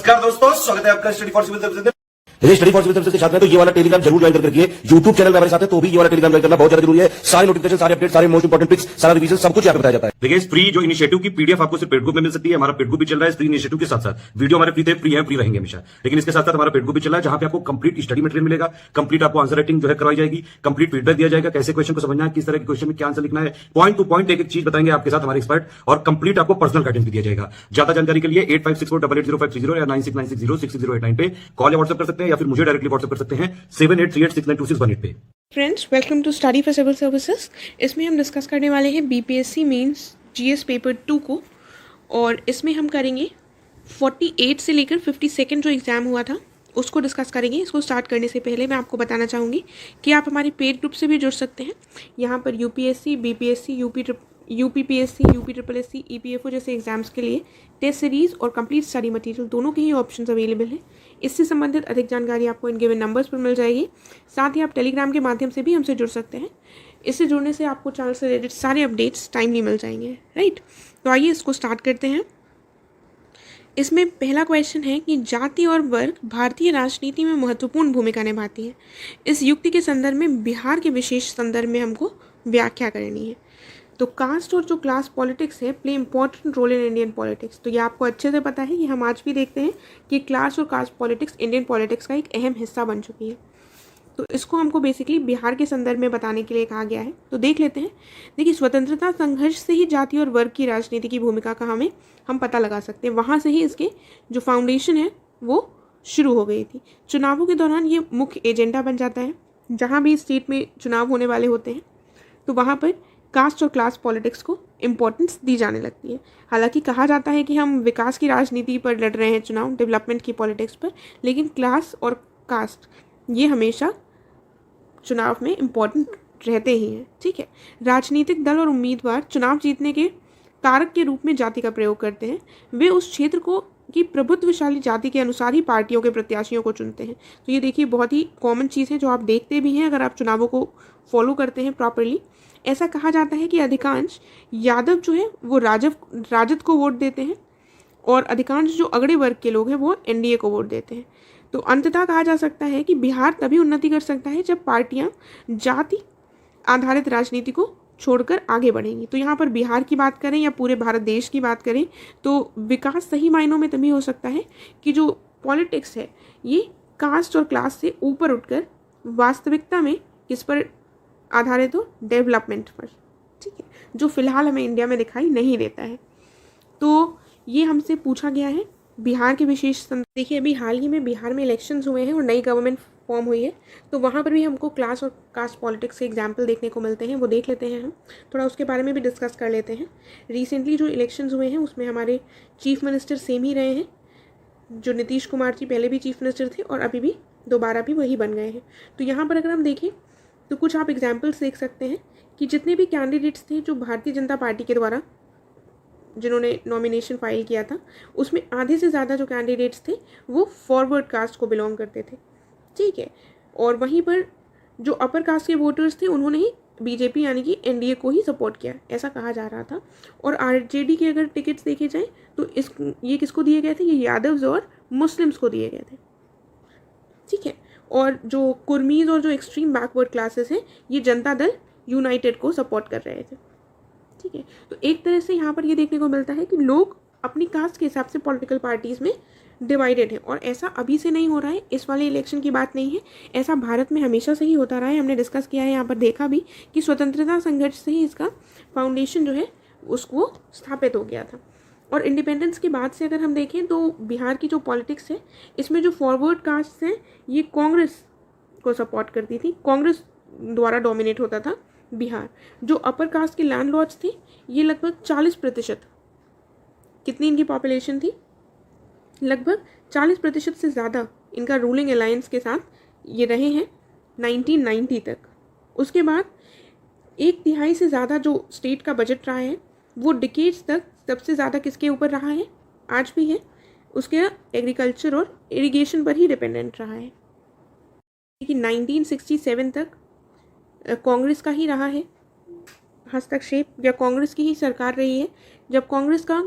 नमस्कार दोस्तों, स्वागत है आपका study for civil services. Study for civil services के साथ में तो ये वाला टेलीग्राम जरूर ज्वाइन करके रखिए। यूट्यूब चैनल में हमारे साथ है तो भी ये वाला टेलीग्राम ज्वाइन करना बहुत ज्यादा जरूरी है। सारे नोटिफिकेशन, सारे अपडेट, सारे मोस्ट इंपोर्टेंट पिक्स, सारा रिवीजन सब कुछ यहाँ पे बताया जाता है। देखिए, इस फ्री जो इनिशिएटिव की पीडीएफ आपको सिर्फ पेड ग्रुप में मिल सकती है। हमारा पेड ग्रुप भी चल रहा है इस फ्री इनिशिएटिव के साथ साथ। वीडियो हमारे फ्री रहेंगे हमेशा, लेकिन इसके साथ साथ हमारा पेड ग्रुप भी चल रहा है जहां पे आपको कंप्लीट स्टडी मटेरियल मिलेगा। कंप्लीट आपको आंसर राइटिंग जो है करवाई जाएगी, कंप्लीट फीडबैक दिया जाएगा, कैसे क्वेश्चन को समझना है, किस तरह के क्वेश्चन में क्या आंसर लिखना है, पॉइंट टू पॉइंट एक एक चीज बताएंगे आपके साथ हमारे एक्सपर्ट, और कंप्लीट आपको पर्सनल गाइडेंस भी दिया जाएगा। ज्यादा जानकारी के लिए 8564880530 या 9696066089 पे कॉल या व्हाट्सएप कर सकते हैं, या फिर मुझे डायरेक्टली व्हाट्सएप कर सकते हैं 7838692618 पे। Friends, welcome to study for civil services. इसमें हम डिस्कस करने वाले हैं बीपीएससी मेंस जीएस पेपर 2 को, और इसमें हम करेंगे 48 से लेकर 52 जो एग्ज़ाम हुआ था उसको डिस्कस करेंगे। इसको स्टार्ट करने से पहले मैं आपको बताना चाहूँगी कि आप हमारे पेड ग्रुप से भी जुड़ सकते हैं। यहाँ पर UPSC, BPSC, UPPSC, UPSC, EPFO जैसे एग्जाम्स के लिए टेस्ट सीरीज़ और कंप्लीट स्टडी मटेरियल दोनों के ही ऑप्शंस अवेलेबल हैं। इससे संबंधित अधिक जानकारी आपको इन गिवन नंबर्स पर मिल जाएगी। साथ ही आप टेलीग्राम के माध्यम से भी हमसे जुड़ सकते हैं। इससे जुड़ने से आपको चैनल से रिलेटेड सारे अपडेट्स टाइमली मिल जाएंगे, राइट। तो आइए इसको स्टार्ट करते हैं। इसमें पहला क्वेश्चन है कि जाति और वर्ग भारतीय राजनीति में महत्वपूर्ण भूमिका निभाती है। इस युक्ति के संदर्भ में बिहार के विशेष संदर्भ में हमको व्याख्या करनी है। तो कास्ट और जो क्लास पॉलिटिक्स है play important role in Indian politics. तो ये आपको अच्छे से पता है कि हम आज भी देखते हैं कि क्लास और कास्ट पॉलिटिक्स इंडियन पॉलिटिक्स का एक अहम हिस्सा बन चुकी है। तो इसको हमको बेसिकली बिहार के संदर्भ में बताने के लिए कहा गया है। तो देख लेते हैं। देखिए, स्वतंत्रता संघर्ष से ही जाति और वर्ग की राजनीति की भूमिका का हम पता लगा सकते हैं। वहाँ से ही इसके जो फाउंडेशन है वो शुरू हो गई थी। चुनावों के दौरान ये मुख्य एजेंडा बन जाता है। जहाँ भी स्टेट में चुनाव होने वाले होते हैं तो वहाँ पर कास्ट और क्लास पॉलिटिक्स को इम्पोर्टेंस दी जाने लगती है। हालांकि कहा जाता है कि हम विकास की राजनीति पर लड़ रहे हैं चुनाव, डेवलपमेंट की पॉलिटिक्स पर, लेकिन क्लास और कास्ट ये हमेशा चुनाव में इम्पोर्टेंट रहते ही हैं, ठीक है। राजनीतिक दल और उम्मीदवार चुनाव जीतने के कारक के रूप में जाति का प्रयोग करते हैं। वे उस क्षेत्र को की प्रभुत्वशाली जाति के अनुसार ही पार्टियों के प्रत्याशियों को चुनते हैं। तो ये देखिए, बहुत ही कॉमन चीज़ है जो आप देखते भी हैं अगर आप चुनावों को फॉलो करते हैं प्रॉपरली। ऐसा कहा जाता है कि अधिकांश यादव जो है वो राजद को वोट देते हैं, और अधिकांश जो अगड़े वर्ग के लोग हैं वो एनडीए को वोट देते हैं। तो अंततः कहा जा सकता है कि बिहार तभी उन्नति कर सकता है जब पार्टियां जाति आधारित राजनीति को छोड़कर आगे बढ़ेंगी। तो यहाँ पर बिहार की बात करें या पूरे भारत देश की बात करें तो विकास सही मायनों में तभी हो सकता है कि जो पॉलिटिक्स है ये कास्ट और क्लास से ऊपर उठकर वास्तविकता में किस पर आधारित हो, डेवलपमेंट पर, ठीक है, जो फिलहाल हमें इंडिया में दिखाई नहीं देता है। तो ये हमसे पूछा गया है बिहार के विशेष। देखिए, अभी हाल ही में बिहार में इलेक्शंस हुए हैं और नई गवर्नमेंट फॉर्म हुई है, तो वहाँ पर भी हमको क्लास और कास्ट पॉलिटिक्स के एग्जाम्पल देखने को मिलते हैं। वो देख लेते हैं, हम थोड़ा उसके बारे में भी डिस्कस कर लेते हैं। रिसेंटली जो इलेक्शंस हुए हैं उसमें हमारे चीफ मिनिस्टर सेम ही रहे हैं। जो नीतीश कुमार जी पहले भी चीफ मिनिस्टर थे और अभी भी दोबारा भी वही बन गए हैं। तो यहाँ पर अगर हम देखें तो कुछ आप एग्जाम्पल्स देख सकते हैं कि जितने भी कैंडिडेट्स थे जो भारतीय जनता पार्टी के द्वारा जिन्होंने नॉमिनेशन फाइल किया था, उसमें आधे से ज़्यादा जो कैंडिडेट्स थे वो फॉरवर्ड कास्ट को बिलोंग करते थे, ठीक है। और वहीं पर जो अपर कास्ट के वोटर्स थे उन्होंने ही बीजेपी यानी कि एनडीए को ही सपोर्ट किया, ऐसा कहा जा रहा था। और आरजेडी के अगर टिकट्स देखे जाएँ तो ये किसको दिए गए थे? ये यादव्स और मुस्लिम्स को दिए गए थे, ठीक है। और जो कुर्मीज और जो एक्सट्रीम बैकवर्ड क्लासेस हैं ये जनता दल यूनाइटेड को सपोर्ट कर रहे थे, ठीक है। तो एक तरह से यहाँ पर ये देखने को मिलता है कि लोग अपनी कास्ट के हिसाब से पॉलिटिकल पार्टीज़ में डिवाइडेड है, और ऐसा अभी से नहीं हो रहा है, इस वाले इलेक्शन की बात नहीं है। ऐसा भारत में हमेशा से ही होता रहा है। हमने डिस्कस किया है यहाँ पर, देखा भी कि स्वतंत्रता संघर्ष से ही इसका फाउंडेशन जो है उसको स्थापित हो गया था। और इंडिपेंडेंस के बाद से अगर हम देखें तो बिहार की जो पॉलिटिक्स है इसमें जो फॉरवर्ड कास्ट हैं ये कांग्रेस को सपोर्ट करती थी, कांग्रेस द्वारा डोमिनेट होता था बिहार। जो अपर कास्ट के लैंडलॉर्ड्स थे ये लगभग 40%, कितनी इनकी पॉपुलेशन थी? लगभग 40% से ज़्यादा इनका रूलिंग अलायंस के साथ ये रहे हैं 1990 तक। उसके बाद 1/3 से ज़्यादा जो स्टेट का बजट रहा है वो डिकेड्स तक सबसे ज़्यादा किसके ऊपर रहा है? आज भी है, उसके एग्रीकल्चर और इरिगेशन पर ही डिपेंडेंट रहा है। कि 1967 तक कांग्रेस का ही रहा है हस्तक्षेप, या कांग्रेस की ही सरकार रही है। जब कांग्रेस का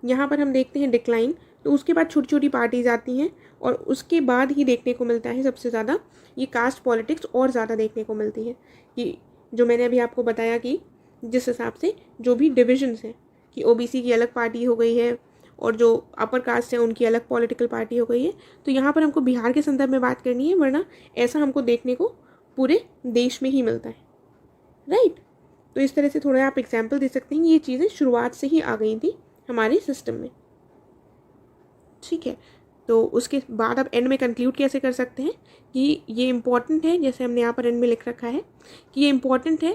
यहाँ पर हम देखते हैं डिक्लाइन, तो उसके बाद छोटी छोटी पार्टीज आती हैं और उसके बाद ही देखने को मिलता है सबसे ज़्यादा ये कास्ट पॉलिटिक्स और ज़्यादा देखने को मिलती है कि जो मैंने अभी आपको बताया कि जिस हिसाब से जो भी डिविजन्स हैं कि ओबीसी की अलग पार्टी हो गई है और जो अपर कास्ट है उनकी अलग पॉलिटिकल पार्टी हो गई है। तो यहाँ पर हमको बिहार के संदर्भ में बात करनी है, वरना ऐसा हमको देखने को पूरे देश में ही मिलता है, राइट। तो इस तरह से थोड़ा आप एग्जाम्पल दे सकते हैं, ये चीज़ें शुरुआत से ही आ गई थी हमारे सिस्टम में, ठीक है। तो उसके बाद आप एंड में कंक्लूड कैसे कर सकते हैं कि ये इम्पॉर्टेंट है, जैसे हमने यहाँ पर एंड में लिख रखा है कि ये इम्पॉर्टेंट है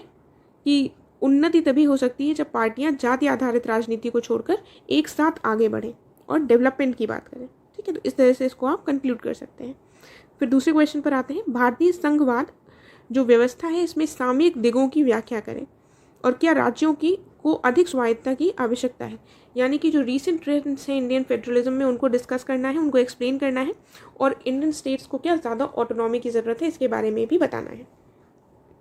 कि उन्नति तभी हो सकती है जब पार्टियां जाति आधारित राजनीति को छोड़कर एक साथ आगे बढ़ें और डेवलपमेंट की बात करें, ठीक है। तो इस तरह से इसको आप कंक्लूड कर सकते हैं। फिर दूसरे क्वेश्चन पर आते हैं, भारतीय संघवाद जो व्यवस्था है इसमें सामयिक दिगों की व्याख्या करें और क्या राज्यों की को अधिक स्वायत्तता की आवश्यकता है। यानी कि जो रीसेंट ट्रेंड्स हैं इंडियन फेडरलिज्म में उनको डिस्कस करना है, उनको एक्सप्लेन करना है और इंडियन स्टेट्स को क्या ज़्यादा ऑटोनॉमी की ज़रूरत है इसके बारे में भी बताना है।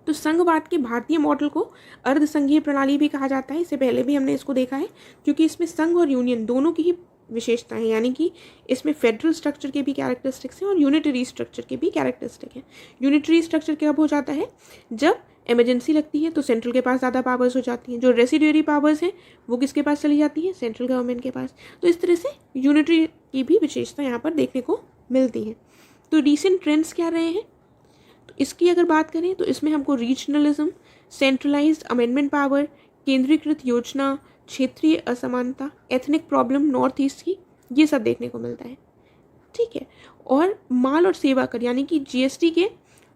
तो संघवाद के भारतीय मॉडल को अर्ध संघीय प्रणाली भी कहा जाता है, इससे पहले भी हमने इसको देखा है, क्योंकि इसमें संघ और यूनियन दोनों की ही विशेषताएं, यानी कि इसमें फेडरल स्ट्रक्चर के भी कैरेक्टरिस्टिक्स हैं और यूनिटरी स्ट्रक्चर के भी कैरेक्टरिस्टिक हैं। यूनिटरी स्ट्रक्चर कब हो जाता है, जब इमरजेंसी लगती है तो सेंट्रल के पास ज़्यादा पावर्स हो जाती हैं, जो रेसिड्यूरी पावर्स हैं वो किसके पास चली जाती है, सेंट्रल गवर्नमेंट के पास। तो इस तरह से यूनिटरी की भी विशेषता यहाँ पर देखने को मिलती है। तो रिसेंट ट्रेंड्स क्या रहे हैं, तो इसकी अगर बात करें तो इसमें हमको रीजनलिज्म, सेंट्रलाइज्ड अमेंडमेंट पावर, केंद्रीकृत योजना, क्षेत्रीय असमानता, एथनिक प्रॉब्लम नॉर्थ ईस्ट की, ये सब देखने को मिलता है, ठीक है। और माल और सेवा कर यानी कि जीएसटी के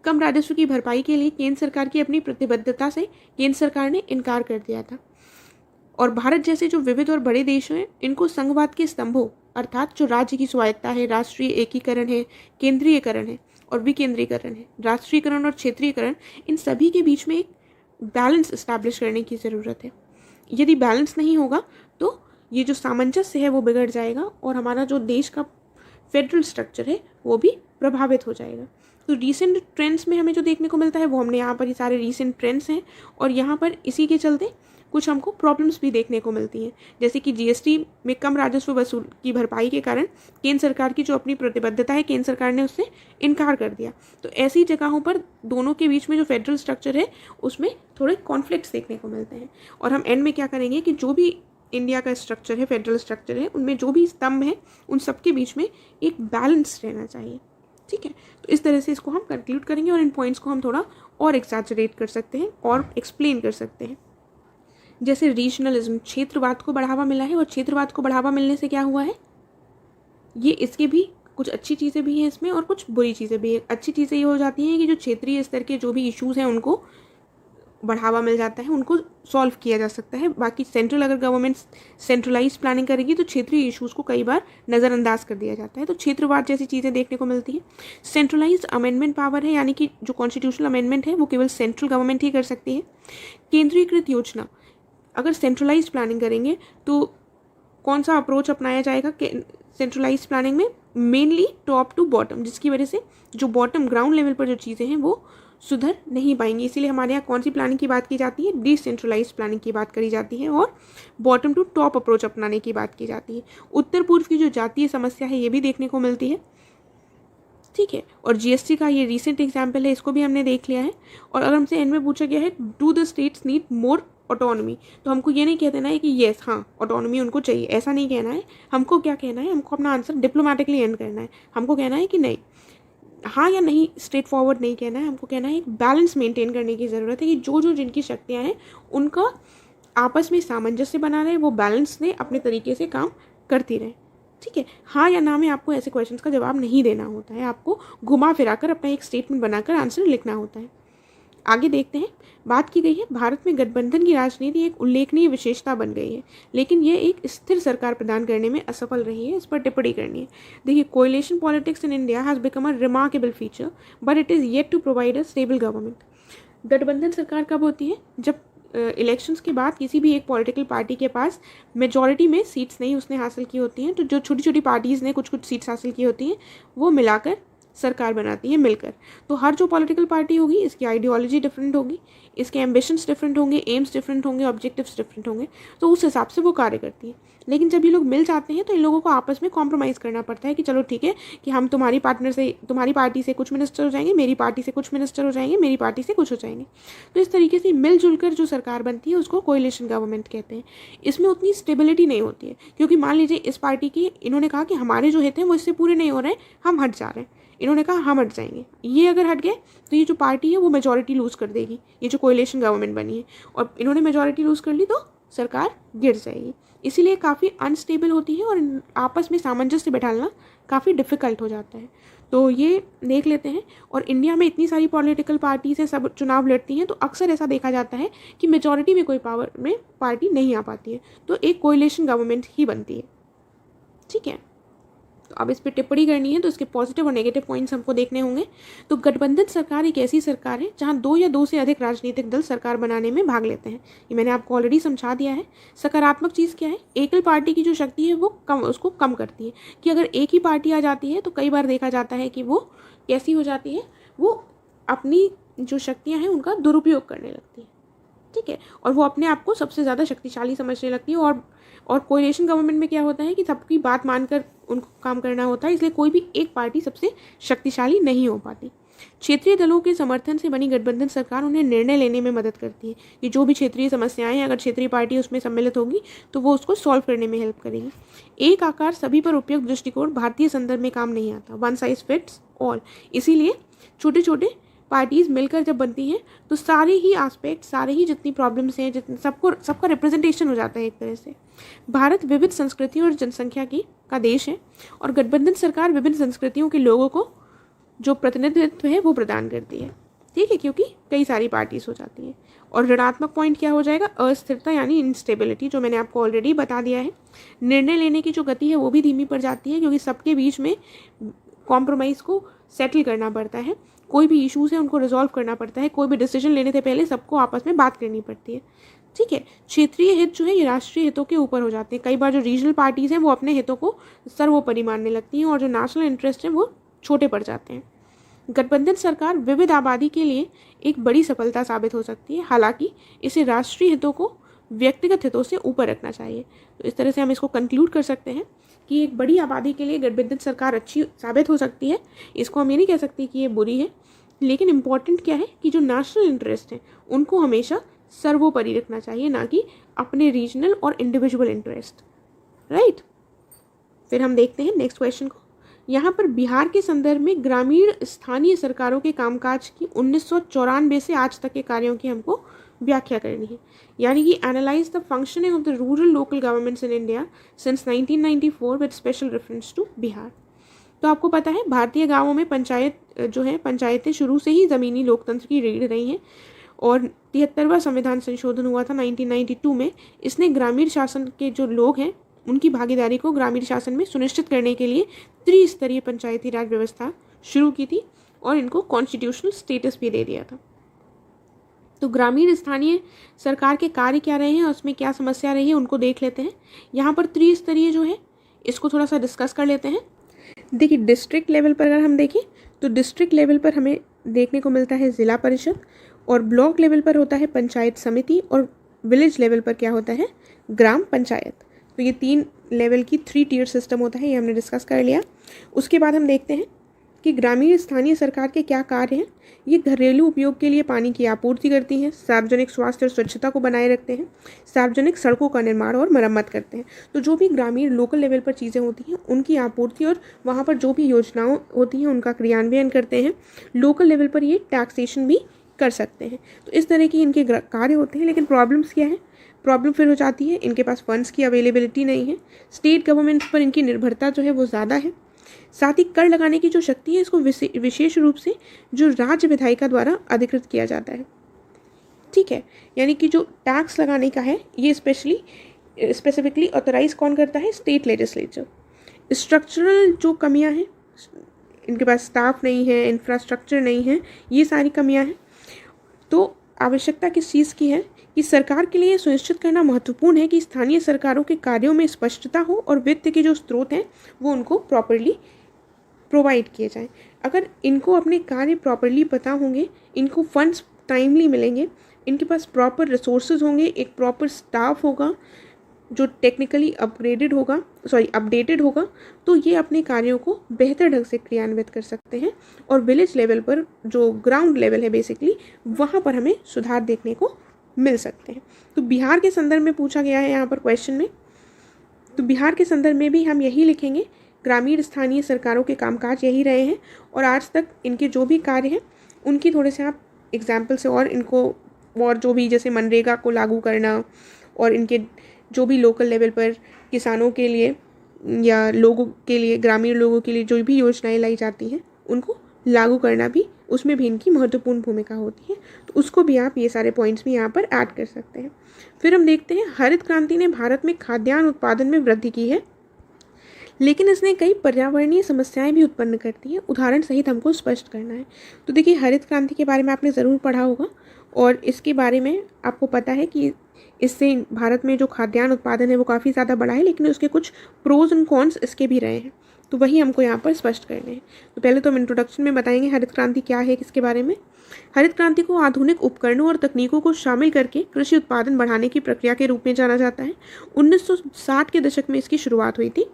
कम राजस्व की भरपाई के लिए केंद्र सरकार की अपनी प्रतिबद्धता से केंद्र सरकार ने इनकार कर दिया था। और भारत जैसे जो विविध और बड़े देश हैं इनको संघवाद के स्तंभों अर्थात जो राज्य की स्वायत्ता है, राष्ट्रीय एकीकरण है, केंद्रीयकरण है और विकेंद्रीकरण है, राष्ट्रीयकरण और क्षेत्रीयकरण, इन सभी के बीच में एक बैलेंस इस्टेब्लिश करने की ज़रूरत है। यदि बैलेंस नहीं होगा तो ये जो सामंजस्य है वो बिगड़ जाएगा और हमारा जो देश का फेडरल स्ट्रक्चर है वो भी प्रभावित हो जाएगा। तो रीसेंट ट्रेंड्स में हमें जो देखने को मिलता है वो हमने यहाँ पर ये सारे रीसेंट ट्रेंड्स हैं और यहाँ पर इसी के चलते कुछ हमको प्रॉब्लम्स भी देखने को मिलती हैं, जैसे कि जीएसटी में कम राजस्व वसूल की भरपाई के कारण केंद्र सरकार की जो अपनी प्रतिबद्धता है केंद्र सरकार ने उससे इनकार कर दिया। तो ऐसी जगहों पर दोनों के बीच में जो फेडरल स्ट्रक्चर है उसमें थोड़े कॉन्फ्लिक्ट्स देखने को मिलते हैं। और हम एंड में क्या करेंगे कि जो भी इंडिया का स्ट्रक्चर है, फेडरल स्ट्रक्चर है, उनमें जो भी स्तंभ है उन सबके बीच में एक बैलेंस रहना चाहिए, ठीक है। तो इस तरह से इसको हम कंक्लूड करेंगे और इन पॉइंट्स को हम थोड़ा और एक्सैचुरेट कर सकते हैं और एक्सप्लेन कर सकते हैं। जैसे रीजनलिज्म, क्षेत्रवाद को बढ़ावा मिला है और क्षेत्रवाद को बढ़ावा मिलने से क्या हुआ है, ये इसके भी कुछ अच्छी चीज़ें भी हैं इसमें और कुछ बुरी चीज़ें भी हैं। अच्छी चीज़ें ये हो जाती हैं कि जो क्षेत्रीय स्तर के जो भी इश्यूज़ हैं उनको बढ़ावा मिल जाता है, उनको सॉल्व किया जा सकता है। बाकी सेंट्रल अगर गवर्नमेंट सेंट्रलाइज प्लानिंग करेगी तो क्षेत्रीय इश्यूज़ को कई बार नज़रअंदाज कर दिया जाता है। तो क्षेत्रवाद जैसी चीज़ें देखने को मिलती हैं। सेंट्रलाइज्ड अमेंडमेंट पावर है, यानी कि जो कॉन्स्टिट्यूशनल अमेंडमेंट है वो केवल सेंट्रल गवर्नमेंट ही कर सकती है। केंद्रीकृत योजना, अगर सेंट्रलाइज्ड प्लानिंग करेंगे तो कौन सा अप्रोच अपनाया जाएगा सेंट्रलाइज्ड प्लानिंग में, मेनली टॉप टू बॉटम, जिसकी वजह से जो बॉटम ग्राउंड लेवल पर जो चीज़ें हैं वो सुधर नहीं पाएंगी। इसीलिए हमारे यहाँ कौन सी प्लानिंग की बात की जाती है, डिसेंट्रलाइज्ड प्लानिंग की बात करी जाती है और बॉटम टू टॉप अप्रोच अपनाने की बात की जाती है। उत्तर पूर्व की जो जातीय समस्या है ये भी देखने को मिलती है, ठीक है। और जीएसटी का ये रीसेंट एग्जाम्पल है, इसको भी हमने देख लिया है। और अगर हमसे एंड में पूछा गया है do the states need more autonomy, तो हमको ये नहीं कह देना है कि येस हाँ ऑटोनॉमी उनको चाहिए, ऐसा नहीं कहना है। हमको क्या कहना है, हमको अपना आंसर डिप्लोमेटिकली एंड करना है। हमको कहना है कि नहीं, हाँ या नहीं स्ट्रेट फॉरवर्ड नहीं कहना है। हमको कहना है एक बैलेंस मेंटेन करने की ज़रूरत है कि जो जो जिनकी शक्तियाँ हैं उनका आपस में सामंजस्य बना रहे, वो बैलेंस ने अपने तरीके से काम करती रहे, ठीक है। हाँ या ना में आपको ऐसे क्वेश्चंस का जवाब नहीं देना होता है, आपको घुमा फिरा कर अपना एक स्टेटमेंट बनाकर आंसर लिखना होता है। आगे देखते हैं, बात की गई है भारत में गठबंधन की राजनीति एक उल्लेखनीय विशेषता बन गई है, लेकिन यह एक स्थिर सरकार प्रदान करने में असफल रही है। इस पर टिप्पणी करनी है। देखिए, coalition politics in India has become a remarkable feature but it is yet to provide a stable government. गठबंधन सरकार कब होती है, जब इलेक्शंस के बाद किसी भी एक पॉलिटिकल पार्टी के पास मेजॉरिटी में सीट्स नहीं उसने हासिल की होती हैं, तो जो छोटी छोटी पार्टीज़ ने कुछ कुछ सीट्स हासिल की होती हैं वो मिलाकर सरकार बनाती हैं मिलकर। तो हर जो पॉलिटिकल पार्टी होगी इसकी आइडियोलॉजी डिफरेंट होगी, इसके एम्बिशंस डिफरेंट होंगे, एम्स डिफरेंट होंगे, ऑब्जेक्टिव्स डिफरेंट होंगे, तो उस हिसाब से वो कार्य करती है। लेकिन जब ये लोग मिल जाते हैं तो इन लोगों को आपस में कॉम्प्रोमाइज़ करना पड़ता है कि चलो ठीक है कि हम तुम्हारी पार्टी से कुछ मिनिस्टर हो जाएंगे, मेरी पार्टी से कुछ मिनिस्टर हो जाएंगे, मेरी पार्टी से कुछ हो जाएंगे। तो इस तरीके से मिलजुल कर जो सरकार बनती है उसको कोएलिशन गवर्नमेंट कहते हैं। इसमें उतनी स्टेबिलिटी नहीं होती है, क्योंकि मान लीजिए इस पार्टी की इन्होंने कहा कि हमारे जो हित हैं वो इससे पूरे नहीं हो रहे हैं, हम हट जा रहे हैं, इन्होंने कहा हम हट जाएंगे, ये अगर हट गए तो ये जो पार्टी है वो मेजॉरिटी लूज़ कर देगी, ये जो कोएलिशन गवर्नमेंट बनी है, और इन्होंने मेजॉरिटी लूज़ कर ली तो सरकार गिर जाएगी। इसीलिए काफ़ी अनस्टेबल होती है और आपस में सामंजस्य बैठाना काफ़ी डिफ़िकल्ट हो जाता है। तो ये देख लेते हैं। और इंडिया में इतनी सारी पॉलिटिकल पार्टीज हैं, सब चुनाव लड़ती हैं, तो अक्सर ऐसा देखा जाता है कि मेजॉरिटी में कोई पावर में पार्टी नहीं आ पाती है, तो एक कोएलिशन गवर्नमेंट ही बनती है। ठीक है, तो अब इस पर टिप्पणी करनी है तो इसके पॉजिटिव और नेगेटिव पॉइंट्स हमको देखने होंगे। तो गठबंधन सरकार एक ऐसी सरकार है जहां 2 या 2 से अधिक राजनीतिक दल सरकार बनाने में भाग लेते हैं। ये मैंने आपको ऑलरेडी समझा दिया है। सकारात्मक चीज़ क्या है, एकल पार्टी की जो शक्ति है वो उसको कम करती है, कि अगर एक ही पार्टी आ जाती है तो कई बार देखा जाता है कि वो कैसी हो जाती है, वो अपनी जो शक्तियाँ हैं उनका दुरुपयोग करने लगती है। ठीक है, और वो अपने आप को सबसे ज़्यादा शक्तिशाली समझने लगती है। और कोएलिशन गवर्नमेंट में क्या होता है कि सबकी बात मानकर उनको काम करना होता है, इसलिए कोई भी एक पार्टी सबसे शक्तिशाली नहीं हो पाती। क्षेत्रीय दलों के समर्थन से बनी गठबंधन सरकार उन्हें निर्णय लेने में मदद करती है कि जो भी क्षेत्रीय समस्याएं हैं, अगर क्षेत्रीय पार्टी उसमें सम्मिलित होगी तो वो उसको सॉल्व करने में हेल्प करेगी। एक आकार सभी पर उपयुक्त दृष्टिकोण भारतीय संदर्भ में काम नहीं आता, वन साइज फिट्स ऑल। इसीलिए छोटे छोटे पार्टीज मिलकर जब बनती हैं तो सारे ही एस्पेक्ट, सारे ही जितनी प्रॉब्लम्स हैं, जितने सबका रिप्रेजेंटेशन हो जाता है एक तरह से। भारत विविध संस्कृतियों और जनसंख्या का देश है, और गठबंधन सरकार विभिन्न संस्कृतियों के लोगों को जो प्रतिनिधित्व है वो प्रदान करती है। ठीक है, क्योंकि कई सारी पार्टीज हो जाती हैं। और ऋणात्मक पॉइंट क्या हो जाएगा, अस्थिरता यानी इंस्टेबिलिटी, जो मैंने आपको ऑलरेडी बता दिया है। निर्णय लेने की जो गति है वो भी धीमी पड़ जाती है, क्योंकि सबके बीच में कॉम्प्रोमाइज़ को सेटल करना पड़ता है, कोई भी इश्यूज है उनको रिजॉल्व करना पड़ता है, कोई भी डिसीजन लेने से पहले सबको आपस में बात करनी पड़ती है। ठीक है, क्षेत्रीय हित जो है ये राष्ट्रीय हितों के ऊपर हो जाते हैं। कई बार जो रीजनल पार्टीज हैं वो अपने हितों को सर्वोपरि मानने लगती हैं, और जो नेशनल इंटरेस्ट हैं वो छोटे पड़ जाते हैं। गठबंधन सरकार विविध आबादी के लिए एक बड़ी सफलता साबित हो सकती है, हालांकि इसे राष्ट्रीय हितों को व्यक्तिगत हितों से ऊपर रखना चाहिए। तो इस तरह से हम इसको कंक्लूड कर सकते हैं कि एक बड़ी आबादी के लिए गठबंधन सरकार अच्छी साबित हो सकती है। इसको हम ये नहीं कह सकते कि ये बुरी है, लेकिन इम्पॉर्टेंट क्या है कि जो नेशनल इंटरेस्ट हैं उनको हमेशा सर्वोपरि रखना चाहिए, ना कि अपने रीजनल और इंडिविजुअल इंटरेस्ट। राइट, फिर हम देखते हैं नेक्स्ट क्वेश्चन को। यहाँ पर बिहार के संदर्भ में ग्रामीण स्थानीय सरकारों के कामकाज की 1994 से आज तक के कार्यों की हमको व्याख्या करनी है, यानी कि analyse the functioning of the rural local governments in India since 1994 with special reference to Bihar. तो आपको पता है भारतीय गांवों में पंचायतें शुरू से ही ज़मीनी लोकतंत्र की रीढ़ रही हैं, और 73वां संविधान संशोधन हुआ था 1992 में। इसने ग्रामीण शासन के जो लोग हैं उनकी भागीदारी को ग्रामीण शासन में सुनिश्चित करने के लिए त्रिस्तरीय पंचायती राज व्यवस्था शुरू की थी, और इनको कॉन्स्टिट्यूशनल स्टेटस भी दे दिया था। तो ग्रामीण स्थानीय सरकार के कार्य क्या रहे हैं और उसमें क्या समस्या रही है उनको देख लेते हैं। यहाँ पर त्रिस्तरीय जो है इसको थोड़ा सा डिस्कस कर लेते हैं। देखिए, डिस्ट्रिक्ट लेवल पर अगर हम देखें तो डिस्ट्रिक्ट लेवल पर हमें देखने को मिलता है ज़िला परिषद, और ब्लॉक लेवल पर होता है पंचायत समिति, और विलेज लेवल पर क्या होता है, ग्राम पंचायत। तो ये 3 लेवल की 3 टियर सिस्टम होता है, ये हमने डिस्कस कर लिया। उसके बाद हम देखते हैं कि ग्रामीण स्थानीय सरकार के क्या कार्य हैं। ये घरेलू उपयोग के लिए पानी की आपूर्ति करती हैं, सार्वजनिक स्वास्थ्य और स्वच्छता को बनाए रखते हैं, सार्वजनिक सड़कों का निर्माण और मरम्मत करते हैं। तो जो भी ग्रामीण लोकल लेवल पर चीज़ें होती हैं उनकी आपूर्ति, और वहाँ पर जो भी योजनाएं होती हैं उनका क्रियान्वयन करते हैं। लोकल लेवल पर ये टैक्सेशन भी कर सकते हैं। तो इस तरह की इनके कार्य होते हैं। लेकिन प्रॉब्लम्स क्या है, प्रॉब्लम फिर हो जाती है इनके पास फंड्स की अवेलेबिलिटी नहीं है, स्टेट गवर्नमेंट पर इनकी निर्भरता जो है वो ज़्यादा है। साथ ही कर लगाने की जो शक्ति है इसको विशेष रूप से जो राज्य विधायिका द्वारा अधिकृत किया जाता है। ठीक है, यानी कि जो टैक्स लगाने का है ये स्पेसिफिकली ऑथराइज कौन करता है, स्टेट लेजिस्लेचर। स्ट्रक्चरल जो कमियां हैं, इनके पास स्टाफ नहीं है, इंफ्रास्ट्रक्चर नहीं है, ये सारी कमियां हैं। तो आवश्यकता किस चीज़ की है कि सरकार के लिए सुनिश्चित करना महत्वपूर्ण है कि स्थानीय सरकारों के कार्यों में स्पष्टता हो और वित्त के जो स्रोत हैं वो उनको प्रॉपरली प्रोवाइड किए जाएं। अगर इनको अपने कार्य प्रॉपरली पता होंगे, इनको फंड्स टाइमली मिलेंगे, इनके पास प्रॉपर रिसोर्सेज होंगे, एक प्रॉपर स्टाफ होगा जो टेक्निकली अपडेटेड होगा, तो ये अपने कार्यों को बेहतर ढंग से क्रियान्वित कर सकते हैं और विलेज लेवल पर जो ग्राउंड लेवल है बेसिकली वहाँ पर हमें सुधार देखने को मिल सकते हैं। तो बिहार के संदर्भ में पूछा गया है यहाँ पर क्वेश्चन में, तो बिहार के संदर्भ में भी हम यही लिखेंगे, ग्रामीण स्थानीय सरकारों के कामकाज यही रहे हैं और आज तक इनके जो भी कार्य हैं उनकी थोड़े से आप एग्जाम्पल से और इनको और जो भी जैसे मनरेगा को लागू करना और इनके जो भी लोकल लेवल पर किसानों के लिए या लोगों के लिए, ग्रामीण लोगों के लिए जो भी योजनाएं लाई जाती हैं उनको लागू करना भी, उसमें भी इनकी महत्वपूर्ण भूमिका होती है। तो उसको भी आप ये सारे पॉइंट्स भी यहाँ पर ऐड कर सकते हैं। फिर हम देखते हैं हरित क्रांति ने भारत में खाद्यान्न उत्पादन में वृद्धि की है, लेकिन इसने कई पर्यावरणीय समस्याएं भी उत्पन्न करती हैं। उदाहरण सहित हमको स्पष्ट करना है। तो देखिए हरित क्रांति के बारे में आपने ज़रूर पढ़ा होगा और इसके बारे में आपको पता है कि इससे भारत में जो खाद्यान्न उत्पादन है वो काफ़ी ज़्यादा बढ़ा है, लेकिन उसके कुछ प्रोज एंड कॉन्स इसके भी रहे हैं, तो वही हमको यहाँ पर स्पष्ट करने हैं। तो पहले तो हम इंट्रोडक्शन में बताएंगे हरित क्रांति क्या है, किसके बारे में। हरित क्रांति को आधुनिक उपकरणों और तकनीकों को शामिल करके कृषि उत्पादन बढ़ाने की प्रक्रिया के रूप में जाना जाता है। 1960 के दशक में इसकी शुरुआत हुई थी।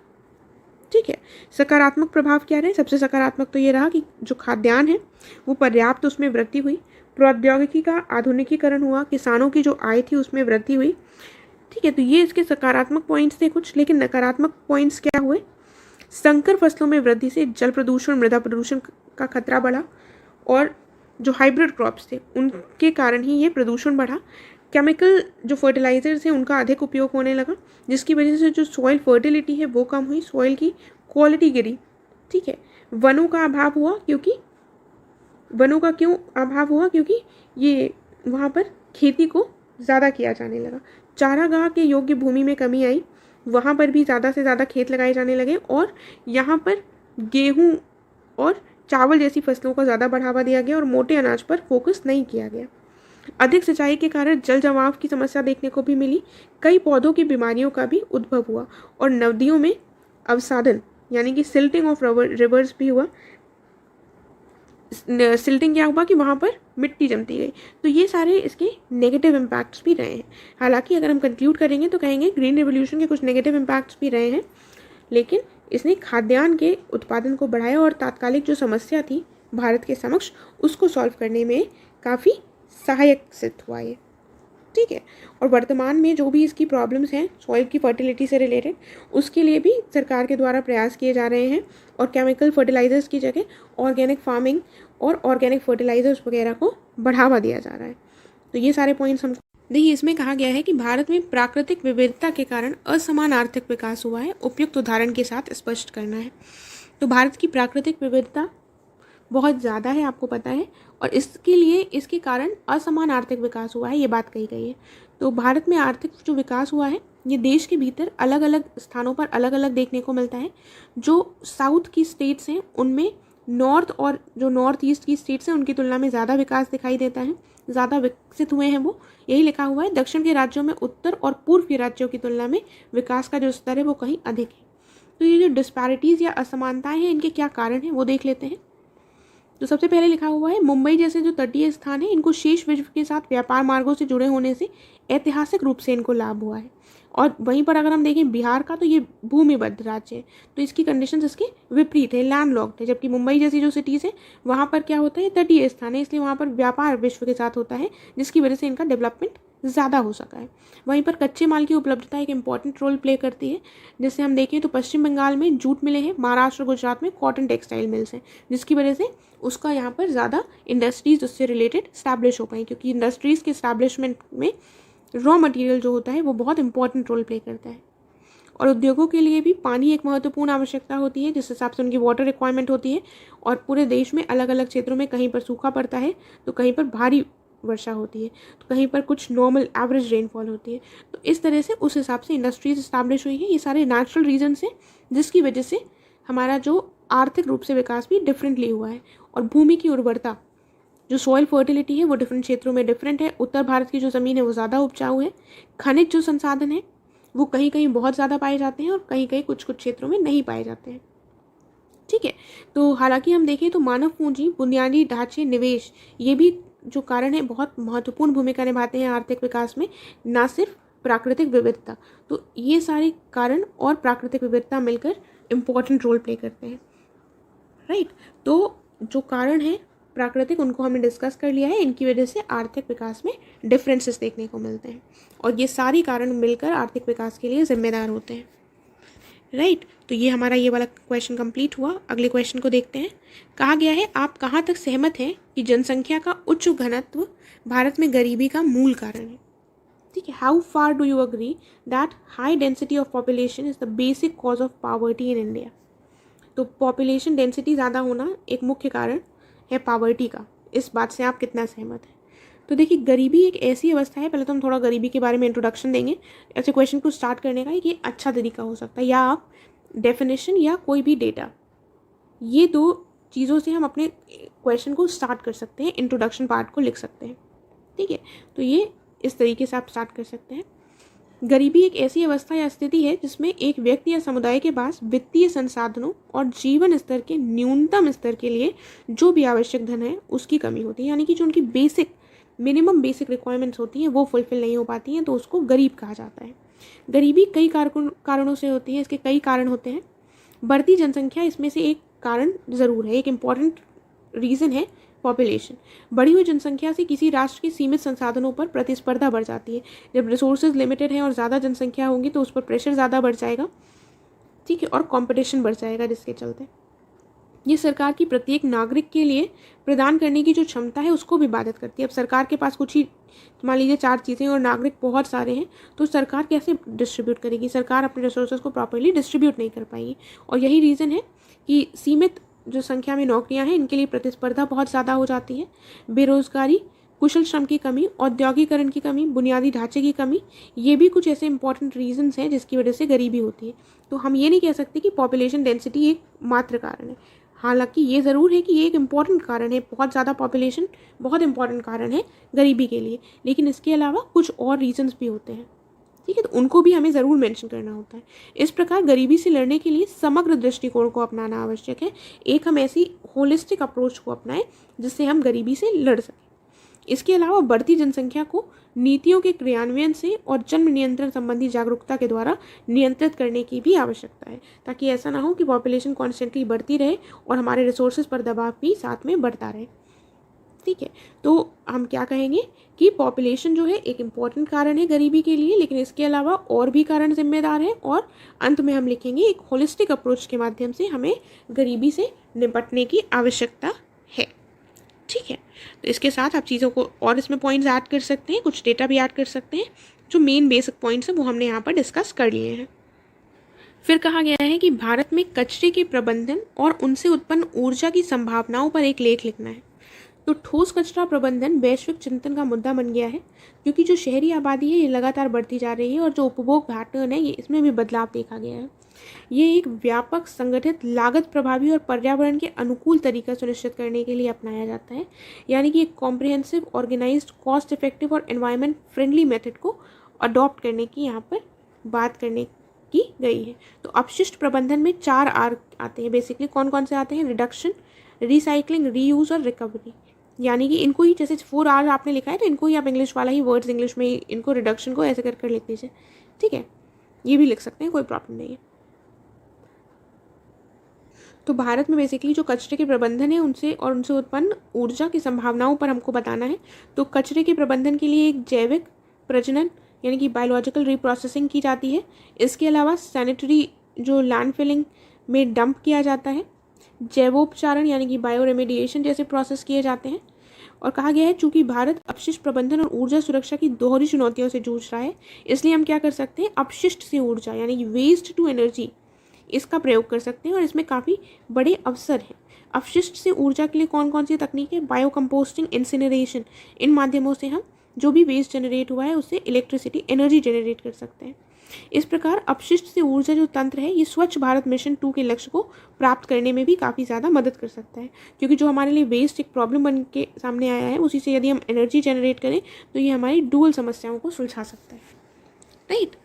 ठीक है, सकारात्मक प्रभाव क्या रहे? सबसे सकारात्मक तो ये रहा कि जो खाद्यान्न है वो पर्याप्त, उसमें वृद्धि हुई, प्रौद्योगिकी का आधुनिकीकरण हुआ, किसानों की जो आय थी उसमें वृद्धि हुई। ठीक है, तो ये इसके सकारात्मक पॉइंट्स थे कुछ, लेकिन नकारात्मक पॉइंट्स क्या हुए? संकर फसलों में वृद्धि से जल प्रदूषण, मृदा प्रदूषण का खतरा बढ़ा और जो हाइब्रिड क्रॉप्स थे उनके कारण ही ये प्रदूषण बढ़ा। केमिकल जो फर्टिलाइजर्स हैं उनका अधिक उपयोग होने लगा, जिसकी वजह से जो सॉइल फर्टिलिटी है वो कम हुई, सॉइल की क्वालिटी गिरी। ठीक है, वनों का अभाव हुआ, क्योंकि वनों का क्यों अभाव हुआ? क्योंकि ये वहाँ पर खेती को ज़्यादा किया जाने लगा। चारागाह के योग्य भूमि में कमी आई, वहाँ पर भी ज़्यादा से ज़्यादा खेत लगाए जाने लगे और यहाँ पर गेहूँ और चावल जैसी फसलों को ज़्यादा बढ़ावा दिया गया और मोटे अनाज पर फोकस नहीं किया गया। अधिक सिंचाई के कारण जल जमाव की समस्या देखने को भी मिली, कई पौधों की बीमारियों का भी उद्भव हुआ और नदियों में अवसादन यानी कि सिल्टिंग ऑफ रिवर्स भी हुआ। सिल्टिंग क्या हुआ कि वहाँ पर मिट्टी जमती गई। तो ये सारे इसके नेगेटिव इम्पैक्ट्स भी रहे हैं। हालांकि अगर हम कंक्लूड करेंगे तो कहेंगे ग्रीन रिवोल्यूशन के कुछ नेगेटिव इम्पैक्ट्स भी रहे हैं, लेकिन इसने खाद्यान्न के उत्पादन को बढ़ाया और तात्कालिक जो समस्या थी भारत के समक्ष उसको सॉल्व करने में काफ़ी सहायक सिद्ध हुआ ये। ठीक है, और वर्तमान में जो भी इसकी प्रॉब्लम्स हैं सॉइल की फर्टिलिटी से रिलेटेड, उसके लिए भी सरकार के द्वारा प्रयास किए जा रहे हैं और केमिकल फर्टिलाइजर्स की जगह ऑर्गेनिक फार्मिंग और ऑर्गेनिक फर्टिलाइजर्स वगैरह को बढ़ावा दिया जा रहा है। तो ये सारे पॉइंट्स हम देखिए, इसमें कहा गया है कि भारत में प्राकृतिक विविधता के कारण असमान आर्थिक विकास हुआ है, उपयुक्त उदाहरण के साथ स्पष्ट करना है। तो भारत की प्राकृतिक विविधता बहुत ज़्यादा है, आपको पता है, और इसके लिए इसके कारण असमान आर्थिक विकास हुआ है, ये बात कही गई है। तो भारत में आर्थिक जो विकास हुआ है ये देश के भीतर अलग अलग स्थानों पर अलग अलग देखने को मिलता है। जो साउथ की स्टेट्स हैं उनमें नॉर्थ और जो नॉर्थ ईस्ट की स्टेट्स हैं उनकी तुलना में ज़्यादा विकास दिखाई देता है, ज़्यादा विकसित हुए हैं वो, यही लिखा हुआ है। दक्षिण के राज्यों में उत्तर और पूर्व के राज्यों की तुलना में विकास का जो स्तर है वो कहीं अधिक है। तो ये जो डिस्पैरिटीज़ या असमानताएं हैं इनके क्या कारण हैं वो देख लेते हैं। तो सबसे पहले लिखा हुआ है मुंबई जैसे जो तटीय स्थान है इनको शेष विश्व के साथ व्यापार मार्गों से जुड़े होने से ऐतिहासिक रूप से इनको लाभ हुआ है। और वहीं पर अगर हम देखें बिहार का, तो ये भूमिबद्ध राज्य है, तो इसकी कंडीशंस इसके विपरीत है, लैंड लॉक्ड है। जबकि मुंबई जैसी जो सिटीज़ है वहाँ पर क्या होता है, तटीय स्थान है, इसलिए वहाँ पर व्यापार विश्व के साथ होता है, जिसकी वजह से इनका डेवलपमेंट ज़्यादा हो सका है। वहीं पर कच्चे माल की उपलब्धता एक इंपॉर्टेंट रोल प्ले करती है। जैसे हम देखें तो पश्चिम बंगाल में जूट मिले हैं, महाराष्ट्र गुजरात में कॉटन टेक्सटाइल मिल्स हैं, जिसकी वजह से उसका यहाँ पर ज़्यादा इंडस्ट्रीज़ उससे रिलेटेड स्टैब्लिश हो पाई, क्योंकि इंडस्ट्रीज़ के स्टैब्लिशमेंट में रॉ मटेरियल जो होता है वो बहुत इंपॉर्टेंट रोल प्ले करता है। और उद्योगों के लिए भी पानी एक महत्वपूर्ण आवश्यकता होती है, जिस हिसाब से उनकी वाटर रिक्वायरमेंट होती है। और पूरे देश में अलग अलग क्षेत्रों में कहीं पर सूखा पड़ता है तो कहीं पर भारी वर्षा होती है, तो कहीं पर कुछ नॉर्मल एवरेज रेनफॉल होती है। तो इस तरह से उस हिसाब से इंडस्ट्रीज इस्टेब्लिश हुई है। ये सारे नेचुरल रीजन्स हैं जिसकी वजह से हमारा जो आर्थिक रूप से विकास भी डिफरेंटली हुआ है। और भूमि की उर्वरता, जो सॉइल फर्टिलिटी है वो डिफरेंट क्षेत्रों में डिफरेंट है। उत्तर भारत की जो ज़मीन है वो ज़्यादा उपजाऊ है। खनिज जो संसाधन है वो कहीं कहीं बहुत ज़्यादा पाए जाते हैं और कहीं कहीं कुछ कुछ क्षेत्रों में नहीं पाए जाते हैं। ठीक है। तो हालांकि हम देखें तो मानव पूंजी, बुनियादी ढांचे, निवेश, ये भी जो कारण है बहुत महत्वपूर्ण भूमिका निभाते हैं आर्थिक विकास में, ना सिर्फ प्राकृतिक विविधता। तो ये सारे कारण और प्राकृतिक विविधता मिलकर इम्पोर्टेंट रोल प्ले करते हैं, राइट। तो जो कारण है प्राकृतिक, उनको हमने डिस्कस कर लिया है, इनकी वजह से आर्थिक विकास में डिफरेंसेस देखने को मिलते हैं और ये सारे कारण मिलकर आर्थिक विकास के लिए जिम्मेदार होते हैं, राइट। तो ये हमारा ये वाला क्वेश्चन कंप्लीट हुआ। अगले क्वेश्चन को देखते हैं। कहा गया है, आप कहाँ तक सहमत हैं कि जनसंख्या का उच्च घनत्व भारत में गरीबी का मूल कारण है? ठीक है, how far do you agree that high density of population is the basic cause of poverty in India? तो पॉपुलेशन डेंसिटी ज़्यादा होना एक मुख्य कारण है पॉवर्टी का, इस बात से आप कितना सहमत हैं? तो देखिए, गरीबी एक ऐसी अवस्था है, पहले तो हम थोड़ा गरीबी के बारे में इंट्रोडक्शन देंगे। ऐसे क्वेश्चन को स्टार्ट करने का ये अच्छा तरीका हो सकता है, या आप डेफिनेशन या कोई भी डेटा, ये दो चीज़ों से हम अपने क्वेश्चन को स्टार्ट कर सकते हैं, इंट्रोडक्शन पार्ट को लिख सकते हैं, ठीक है। तो ये इस तरीके से आप स्टार्ट कर सकते हैं। गरीबी एक ऐसी अवस्था या स्थिति है जिसमें एक व्यक्ति या समुदाय के पास वित्तीय संसाधनों और जीवन स्तर के न्यूनतम स्तर के लिए जो भी आवश्यक धन है उसकी कमी होती है, यानी कि जो उनकी मिनिमम बेसिक रिक्वायरमेंट्स होती हैं वो फुलफिल नहीं हो पाती हैं, तो उसको गरीब कहा जाता है। गरीबी कई कारणों से होती है, इसके कई कारण होते हैं। बढ़ती जनसंख्या इसमें से एक कारण ज़रूर है, एक इम्पॉर्टेंट रीज़न है पॉपुलेशन। बढ़ी हुई जनसंख्या से किसी राष्ट्र के सीमित संसाधनों पर प्रतिस्पर्धा बढ़ जाती है। जब रिसोर्सेज लिमिटेड हैं और ज़्यादा जनसंख्या होगी तो उस पर प्रेशर ज़्यादा बढ़ जाएगा, ठीक है, और कंपटीशन बढ़ जाएगा, जिसके चलते ये सरकार की प्रत्येक नागरिक के लिए प्रदान करने की जो क्षमता है उसको भी बाधित करती है। अब सरकार के पास कुछ ही, मान लीजिए 4 चीज़ें और नागरिक बहुत सारे हैं, तो सरकार कैसे डिस्ट्रीब्यूट करेगी? सरकार अपने रिसोर्सेज को प्रॉपर्ली डिस्ट्रीब्यूट नहीं कर पाएगी, और यही रीज़न है कि सीमित जो संख्या में नौकरियां हैं इनके लिए प्रतिस्पर्धा बहुत ज़्यादा हो जाती है। बेरोजगारी, कुशल श्रम की कमी, औद्योगिकरण की कमी, बुनियादी ढांचे की कमी, ये भी कुछ ऐसे इंपॉर्टेंट रीजंस हैं जिसकी वजह से गरीबी होती है। तो हम ये नहीं कह सकते कि पॉपुलेशन डेंसिटी एक मात्र कारण है, हालांकि ये ज़रूर है कि ये एक इम्पॉर्टेंट कारण है, बहुत ज़्यादा पॉपुलेशन बहुत इंपॉर्टेंट कारण है गरीबी के लिए, लेकिन इसके अलावा कुछ और रीजंस भी होते हैं, ठीक है, तो उनको भी हमें ज़रूर मेंशन करना होता है। इस प्रकार गरीबी से लड़ने के लिए समग्र दृष्टिकोण को अपनाना आवश्यक है। एक हम ऐसी होलिस्टिक अप्रोच को अपनाएं जिससे हम गरीबी से लड़ सकें। इसके अलावा बढ़ती जनसंख्या को नीतियों के क्रियान्वयन से और जन्म नियंत्रण संबंधी जागरूकता के द्वारा नियंत्रित करने की भी आवश्यकता है, ताकि ऐसा ना हो कि पॉपुलेशन कॉन्स्टेंटली बढ़ती रहे और हमारे रिसोर्सेज पर दबाव भी साथ में बढ़ता रहे, ठीक है। तो हम क्या कहेंगे कि पॉपुलेशन जो है एक इम्पॉर्टेंट कारण है गरीबी के लिए, लेकिन इसके अलावा और भी कारण जिम्मेदार हैं, और अंत में हम लिखेंगे एक होलिस्टिक अप्रोच के माध्यम से हमें गरीबी से निपटने की आवश्यकता है, ठीक है। तो इसके साथ आप चीज़ों को और इसमें पॉइंट्स ऐड कर सकते हैं, कुछ डेटा भी ऐड कर सकते हैं। जो मेन बेसिक पॉइंट्स हैं वो हमने यहाँ पर डिस्कस कर लिए हैं। फिर कहा गया है कि भारत में कचरे के प्रबंधन और उनसे उत्पन्न ऊर्जा की संभावनाओं पर एक लेख लिखना है। तो ठोस कचरा प्रबंधन वैश्विक चिंतन का मुद्दा बन गया है, क्योंकि जो शहरी आबादी है ये लगातार बढ़ती जा रही है और जो उपभोग पैटर्न है ये इसमें भी बदलाव देखा गया है। ये एक व्यापक, संगठित, लागत प्रभावी और पर्यावरण के अनुकूल तरीका सुनिश्चित करने के लिए अपनाया जाता है, यानी कि एक कॉम्प्रिहेंसिव, ऑर्गेनाइज्ड, कॉस्ट इफेक्टिव और एनवायरनमेंट फ्रेंडली मेथड को अडॉप्ट करने की यहाँ पर बात करने की गई है। तो अपशिष्ट प्रबंधन में 4 R आते हैं बेसिकली। कौन कौन से आते हैं? रिडक्शन, रिसाइकलिंग, रीयूज और रिकवरी। यानी कि इनको ही, जैसे 4 R आपने लिखा है तो इनको ही आप इंग्लिश वाला ही वर्ड्स इंग्लिश में इनको रिडक्शन को ऐसे कर लिख दीजिए, ठीक है। ये भी लिख सकते हैं, कोई प्रॉब्लम नहीं है। तो भारत में बेसिकली जो कचरे के प्रबंधन है उनसे उत्पन्न ऊर्जा की संभावनाओं पर हमको बताना है। तो कचरे के प्रबंधन के लिए एक जैविक प्रजनन यानी कि बायोलॉजिकल रिप्रोसेसिंग की जाती है। इसके अलावा सैनिटरी जो लैंडफिलिंग में डंप किया जाता है, जैवोपचारण यानी कि बायो रेमेडिएशन जैसे प्रोसेस किए जाते हैं। और कहा गया है चूंकि भारत अपशिष्ट प्रबंधन और ऊर्जा सुरक्षा की दोहरी चुनौतियों से जूझ रहा है, इसलिए हम क्या कर सकते हैं, अपशिष्ट से ऊर्जा यानी कि वेस्ट टू एनर्जी इसका प्रयोग कर सकते हैं और इसमें काफ़ी बड़े अवसर हैं। अपशिष्ट से ऊर्जा के लिए कौन कौन सी तकनीक है? बायो कंपोस्टिंग, इंसिनरेशन, इन माध्यमों से हम जो भी वेस्ट जनरेट हुआ है उससे इलेक्ट्रिसिटी, एनर्जी जनरेट कर सकते हैं। इस प्रकार अपशिष्ट से ऊर्जा जो तंत्र है ये स्वच्छ भारत मिशन 2 के लक्ष्य को प्राप्त करने में भी काफ़ी ज़्यादा मदद कर सकता है, क्योंकि जो हमारे लिए वेस्ट एक प्रॉब्लम बन के सामने आया है उसी से यदि हम एनर्जी जनरेट करें तो ये हमारी डुअल समस्याओं को सुलझा सकता है, राइट।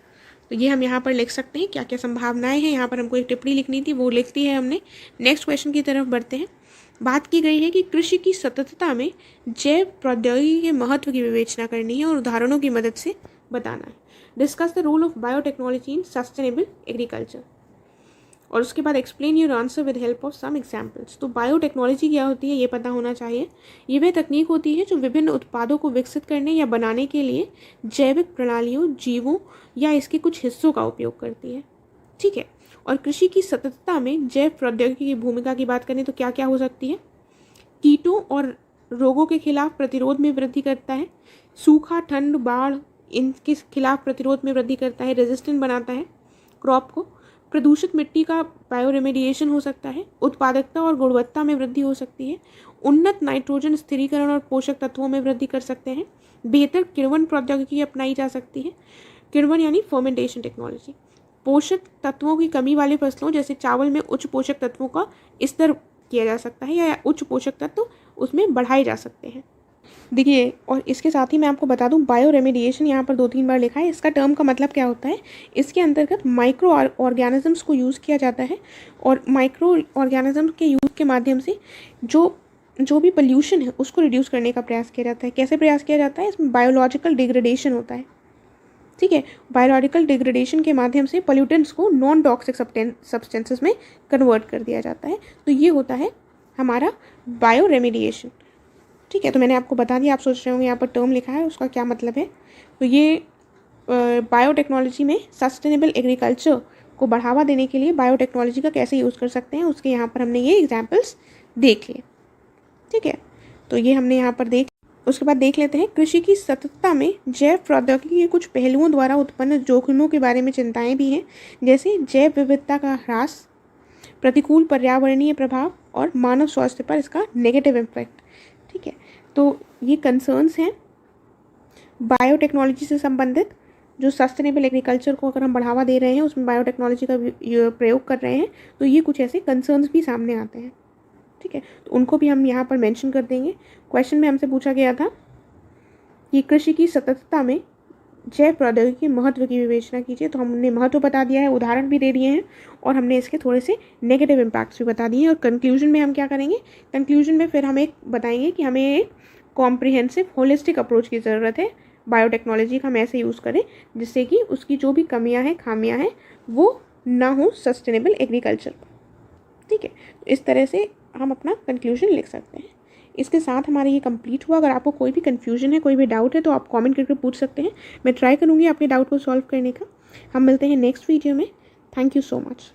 तो ये हम यहाँ पर लिख सकते हैं क्या क्या संभावनाएं हैं। यहाँ पर हमको एक टिप्पणी लिखनी थी, वो लिख दी है हमने। नेक्स्ट क्वेश्चन की तरफ बढ़ते हैं। बात की गई है कि कृषि की सततता में जैव प्रौद्योगिकी के महत्व की विवेचना करनी है और उदाहरणों की मदद से बताना है। Discuss the role of biotechnology in sustainable agriculture. और उसके बाद explain your answer with help of some examples. तो बायोटेक्नोलॉजी क्या होती है ये पता होना चाहिए। ये वह तकनीक होती है जो विभिन्न उत्पादों को विकसित करने या बनाने के लिए जैविक प्रणालियों, जीवों या इसके कुछ हिस्सों का उपयोग करती है। ठीक है। और कृषि की सततता में जैव प्रौद्योगिकी की भूमिका की बात करें तो क्या क्या हो सकती है। कीटों और रोगों के खिलाफ प्रतिरोध में वृद्धि करता है। सूखा, ठंड, बाढ़ इनके खिलाफ प्रतिरोध में वृद्धि करता है, रेजिस्टेंट बनाता है क्रॉप को। प्रदूषित मिट्टी का बायोरेमेडिएशन हो सकता है। उत्पादकता और गुणवत्ता में वृद्धि हो सकती है। उन्नत नाइट्रोजन स्थिरीकरण और पोषक तत्वों में वृद्धि कर सकते हैं। बेहतर किण्वन प्रौद्योगिकी अपनाई जा सकती है। किण्वन यानी फर्मेंटेशन टेक्नोलॉजी। पोषक तत्वों की कमी वाले फसलों जैसे चावल में उच्च पोषक तत्वों का स्तर किया जा सकता है या उच्च पोषक तत्व उसमें बढ़ाए जा सकते हैं। देखिए, और इसके साथ ही मैं आपको बता दूं, बायो रेमेडिएशन यहाँ पर 2-3 बार लिखा है। इसका टर्म का मतलब क्या होता है। इसके अंतर्गत माइक्रो ऑर्गेनिजम्स को यूज़ किया जाता है और माइक्रो ऑर्गेनिज्म के यूज़ के माध्यम से जो भी पोल्यूशन है उसको रिड्यूस करने का प्रयास किया जाता है। कैसे प्रयास किया जाता है। इसमें बायोलॉजिकल डिग्रेडेशन होता है। ठीक है। बायोलॉजिकल डिग्रेडेशन के माध्यम से पोल्यूटेंट्स को नॉन टॉक्सिक सब्सटेंसेस में कन्वर्ट कर दिया जाता है। तो ये होता है हमारा बायो रेमेडिएशन। ठीक है। तो मैंने आपको बता दिया। आप सोच रहे होंगे यहाँ पर टर्म लिखा है उसका क्या मतलब है। तो ये बायोटेक्नोलॉजी में सस्टेनेबल एग्रीकल्चर को बढ़ावा देने के लिए बायोटेक्नोलॉजी का कैसे यूज़ कर सकते हैं उसके यहाँ पर हमने ये एग्जाम्पल्स देख लिए। ठीक है। तो ये हमने यहाँ पर उसके बाद देख लेते हैं कृषि की सततता में जैव प्रौद्योगिकी के कुछ पहलुओं द्वारा उत्पन्न जोखिमों के बारे में चिंताएं भी हैं, जैसे जैव विविधता का ह्रास, प्रतिकूल पर्यावरणीय प्रभाव और मानव स्वास्थ्य पर इसका नेगेटिव इम्पैक्ट। ठीक है। तो ये कंसर्न्स हैं बायोटेक्नोलॉजी से संबंधित। जो सस्टेनेबल एग्रीकल्चर को अगर हम बढ़ावा दे रहे हैं उसमें बायोटेक्नोलॉजी का प्रयोग कर रहे हैं तो ये कुछ ऐसे कंसर्न्स भी सामने आते हैं। ठीक है। तो उनको भी हम यहाँ पर मेंशन कर देंगे। क्वेश्चन में हमसे पूछा गया था कि कृषि की सततता में जैव प्रौद्योगिकी के महत्व की विवेचना कीजिए। तो हमने महत्व बता दिया है, उदाहरण भी दे दिए हैं और हमने इसके थोड़े से नेगेटिव इम्पैक्ट्स भी बता दिए हैं। और कंक्लूजन में हम क्या करेंगे। कंक्लूजन में फिर हम एक बताएंगे कि हमें एक कॉम्प्रिहेंसिव होलिस्टिक अप्रोच की ज़रूरत है। बायोटेक्नोलॉजी का हम ऐसे यूज़ करें जिससे कि उसकी जो भी कमियां हैं, खामियां हैं, वो ना हो सस्टेनेबल एग्रीकल्चर। ठीक है। तो इस तरह से हम अपना कंक्लूजन लिख सकते हैं। इसके साथ हमारा ये कंप्लीट हुआ। अगर आपको कोई भी कन्फ्यूजन है, कोई भी डाउट है तो आप कमेंट करके पूछ सकते हैं। मैं ट्राई करूँगी आपके डाउट को सॉल्व करने का। हम मिलते हैं नेक्स्ट वीडियो में। Thank you so much.